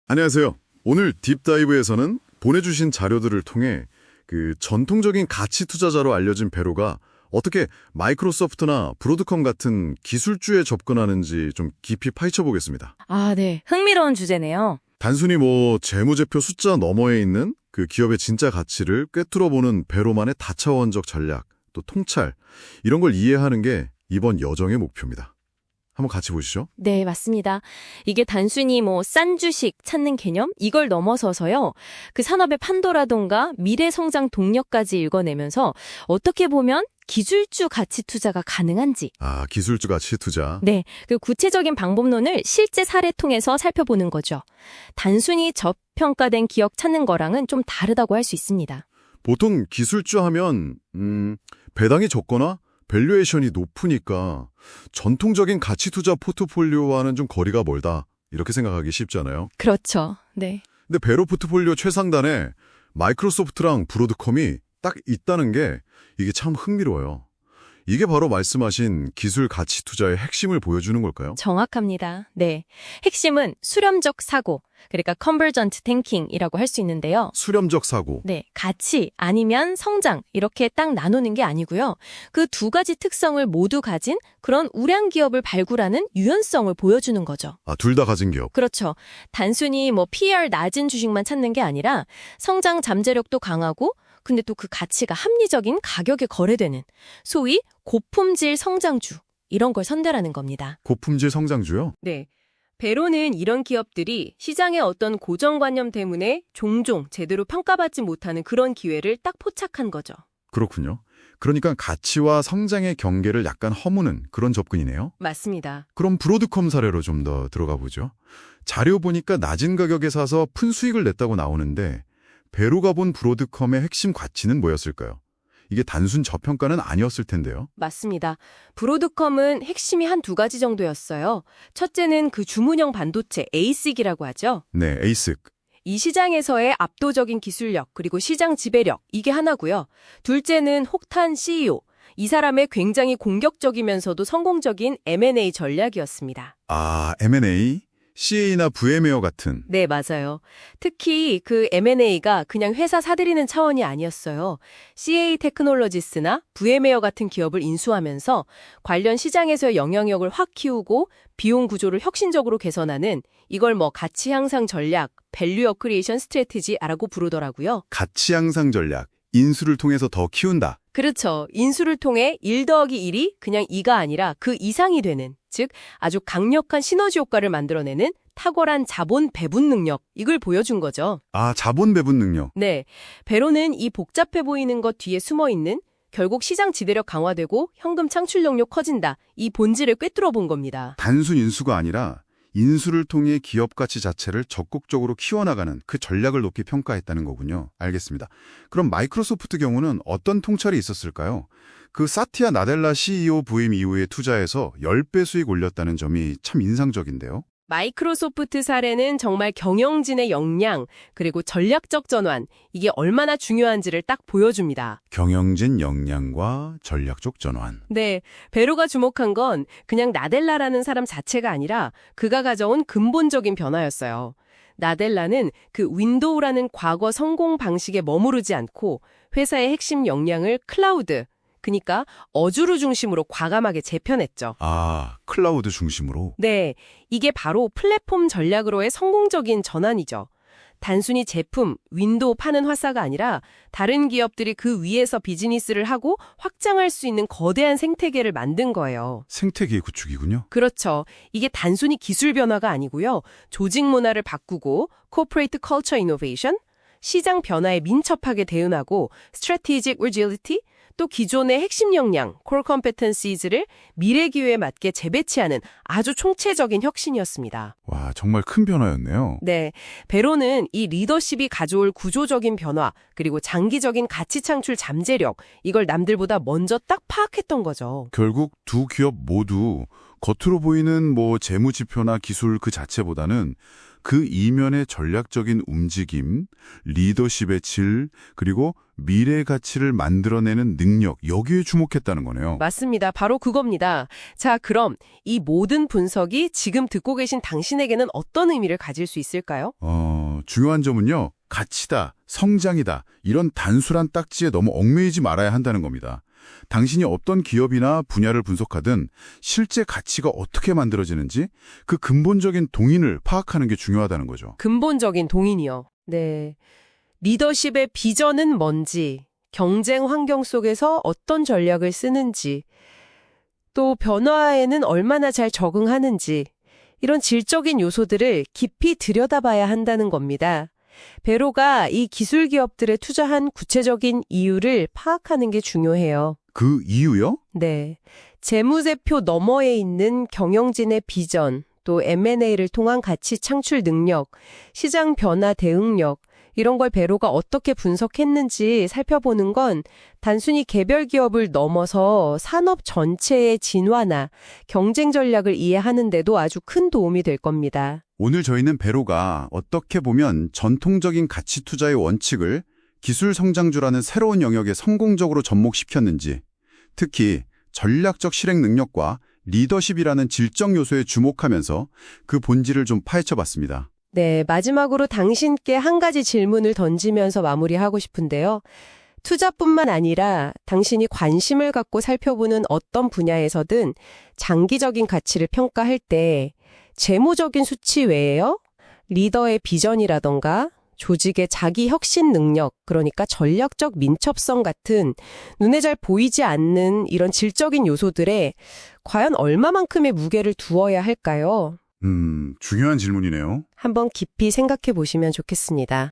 안녕하세요. 오늘 딥다이브에서는 보내주신 자료들을 통해 전통적인 가치 투자자로 알려진 베로가 어떻게 마이크로소프트나 브로드컴 같은 기술주에 접근하는지 좀 깊이 파헤쳐 보겠습니다. 아, 네. 흥미로운 주제네요. 단순히 재무제표 숫자 너머에 있는 그 기업의 진짜 가치를 꿰뚫어보는 베로만의 다차원적 전략, 또 통찰, 이런 걸 이해하는 게 이번 여정의 목표입니다. 한번 같이 보시죠. 네, 맞습니다. 이게 단순히 싼 주식 찾는 개념? 이걸 넘어서서요. 그 산업의 판도라던가 미래 성장 동력까지 읽어내면서 어떻게 보면 기술주 가치 투자가 가능한지. 아, 기술주 가치 투자. 네, 그 구체적인 방법론을 실제 사례 통해서 살펴보는 거죠. 단순히 저평가된 기업 찾는 거랑은 좀 다르다고 할 수 있습니다. 보통 기술주 하면 배당이 적거나 밸류에이션이 높으니까 전통적인 가치 투자 포트폴리오와는 좀 거리가 멀다, 이렇게 생각하기 쉽잖아요. 그렇죠. 네. 근데 베로 포트폴리오 최상단에 마이크로소프트랑 브로드컴이 딱 있다는 게 이게 참 흥미로워요. 이게 바로 말씀하신 기술 가치 투자의 핵심을 보여주는 걸까요? 정확합니다. 네. 핵심은 수렴적 사고, 그러니까 convergent thinking이라고 할 수 있는데요. 수렴적 사고. 네, 가치 아니면 성장 이렇게 딱 나누는 게 아니고요. 그 두 가지 특성을 모두 가진 그런 우량 기업을 발굴하는 유연성을 보여주는 거죠. 아, 둘 다 가진 기업. 그렇죠. 단순히 PR 낮은 주식만 찾는 게 아니라 성장 잠재력도 강하고 근데 또 그 가치가 합리적인 가격에 거래되는 소위 고품질 성장주 이런 걸 선별하는 겁니다. 고품질 성장주요? 네. 베로는 이런 기업들이 시장의 어떤 고정관념 때문에 종종 제대로 평가받지 못하는 그런 기회를 딱 포착한 거죠. 그렇군요. 그러니까 가치와 성장의 경계를 약간 허무는 그런 접근이네요. 맞습니다. 그럼 브로드컴 사례로 좀 더 들어가 보죠. 자료 보니까 낮은 가격에 사서 큰 수익을 냈다고 나오는데 베로가 본 브로드컴의 핵심 가치는 뭐였을까요? 이게 단순 저평가는 아니었을 텐데요. 맞습니다. 브로드컴은 핵심이 한 두 가지 정도였어요. 첫째는 그 주문형 반도체 ASIC이라고 하죠. 네, 에이스. 이 시장에서의 압도적인 기술력 그리고 시장 지배력 이게 하나고요. 둘째는 혹탄 CEO. 이 사람의 굉장히 공격적이면서도 성공적인 M&A 전략이었습니다. 아, M&A? CA나 VM웨어 같은. 네, 맞아요. 특히 그 M&A가 그냥 회사 사들이는 차원이 아니었어요. CA 테크놀로지스나 VM웨어 같은 기업을 인수하면서 관련 시장에서의 영향력을 확 키우고 비용 구조를 혁신적으로 개선하는 이걸 가치 향상 전략, 밸류 어크리에이션 스트래티지라고 부르더라고요. 가치 향상 전략. 인수를 통해서 더 키운다. 그렇죠. 인수를 통해 1 더하기 1이 그냥 2가 아니라 그 이상이 되는, 즉 아주 강력한 시너지 효과를 만들어내는 탁월한 자본 배분 능력, 이걸 보여준 거죠. 아, 자본 배분 능력. 네, 베로는 이 복잡해 보이는 것 뒤에 숨어있는 결국 시장 지배력 강화되고 현금 창출력력 커진다, 이 본질을 꿰뚫어 본 겁니다. 단순 인수가 아니라 인수를 통해 기업 가치 자체를 적극적으로 키워나가는 그 전략을 높이 평가했다는 거군요. 알겠습니다. 그럼 마이크로소프트 경우는 어떤 통찰이 있었을까요? 그 사티아 나델라 CEO 부임 이후에 투자해서 10배 수익 올렸다는 점이 참 인상적인데요. 마이크로소프트 사례는 정말 경영진의 역량, 그리고 전략적 전환, 이게 얼마나 중요한지를 딱 보여줍니다. 경영진 역량과 전략적 전환. 네, 베로가 주목한 건 그냥 나델라라는 사람 자체가 아니라 그가 가져온 근본적인 변화였어요. 나델라는 그 윈도우라는 과거 성공 방식에 머무르지 않고 회사의 핵심 역량을 클라우드, 그러니까 어주루 중심으로 과감하게 재편했죠. 아, 클라우드 중심으로. 네, 이게 바로 플랫폼 전략으로의 성공적인 전환이죠. 단순히 제품, 윈도우 파는 화사가 아니라 다른 기업들이 그 위에서 비즈니스를 하고 확장할 수 있는 거대한 생태계를 만든 거예요. 생태계 구축이군요. 그렇죠. 이게 단순히 기술 변화가 아니고요. 조직 문화를 바꾸고 corporate culture innovation, 시장 변화에 민첩하게 대응하고 strategic agility, 또 기존의 핵심 역량, core competencies를 미래 기회에 맞게 재배치하는 아주 총체적인 혁신이었습니다. 와, 정말 큰 변화였네요. 네, 베로는 이 리더십이 가져올 구조적인 변화, 그리고 장기적인 가치 창출 잠재력, 이걸 남들보다 먼저 딱 파악했던 거죠. 결국 두 기업 모두 겉으로 보이는 재무 지표나 기술 그 자체보다는 그 이면의 전략적인 움직임, 리더십의 질, 그리고 미래 가치를 만들어내는 능력, 여기에 주목했다는 거네요. 맞습니다. 바로 그겁니다. 자, 그럼 이 모든 분석이 지금 듣고 계신 당신에게는 어떤 의미를 가질 수 있을까요? 중요한 점은요. 가치다, 성장이다, 이런 단순한 딱지에 너무 얽매이지 말아야 한다는 겁니다. 당신이 어떤 기업이나 분야를 분석하든 실제 가치가 어떻게 만들어지는지 그 근본적인 동인을 파악하는 게 중요하다는 거죠. 근본적인 동인이요. 네. 리더십의 비전은 뭔지, 경쟁 환경 속에서 어떤 전략을 쓰는지, 또 변화에는 얼마나 잘 적응하는지, 이런 질적인 요소들을 깊이 들여다봐야 한다는 겁니다. 베로가 이 기술 기업들에 투자한 구체적인 이유를 파악하는 게 중요해요. 그 이유요? 네. 재무제표 너머에 있는 경영진의 비전, 또 M&A를 통한 가치 창출 능력, 시장 변화 대응력, 이런 걸 베로가 어떻게 분석했는지 살펴보는 건 단순히 개별 기업을 넘어서 산업 전체의 진화나 경쟁 전략을 이해하는 데도 아주 큰 도움이 될 겁니다. 오늘 저희는 베로가 어떻게 보면 전통적인 가치 투자의 원칙을 기술 성장주라는 새로운 영역에 성공적으로 접목시켰는지, 특히 전략적 실행 능력과 리더십이라는 질적 요소에 주목하면서 그 본질을 좀 파헤쳐봤습니다. 네, 마지막으로 당신께 한 가지 질문을 던지면서 마무리하고 싶은데요. 투자뿐만 아니라 당신이 관심을 갖고 살펴보는 어떤 분야에서든 장기적인 가치를 평가할 때 재무적인 수치 외에요, 리더의 비전이라던가 조직의 자기 혁신 능력, 그러니까 전략적 민첩성 같은 눈에 잘 보이지 않는 이런 질적인 요소들에 과연 얼마만큼의 무게를 두어야 할까요? 중요한 질문이네요. 한번 깊이 생각해 보시면 좋겠습니다.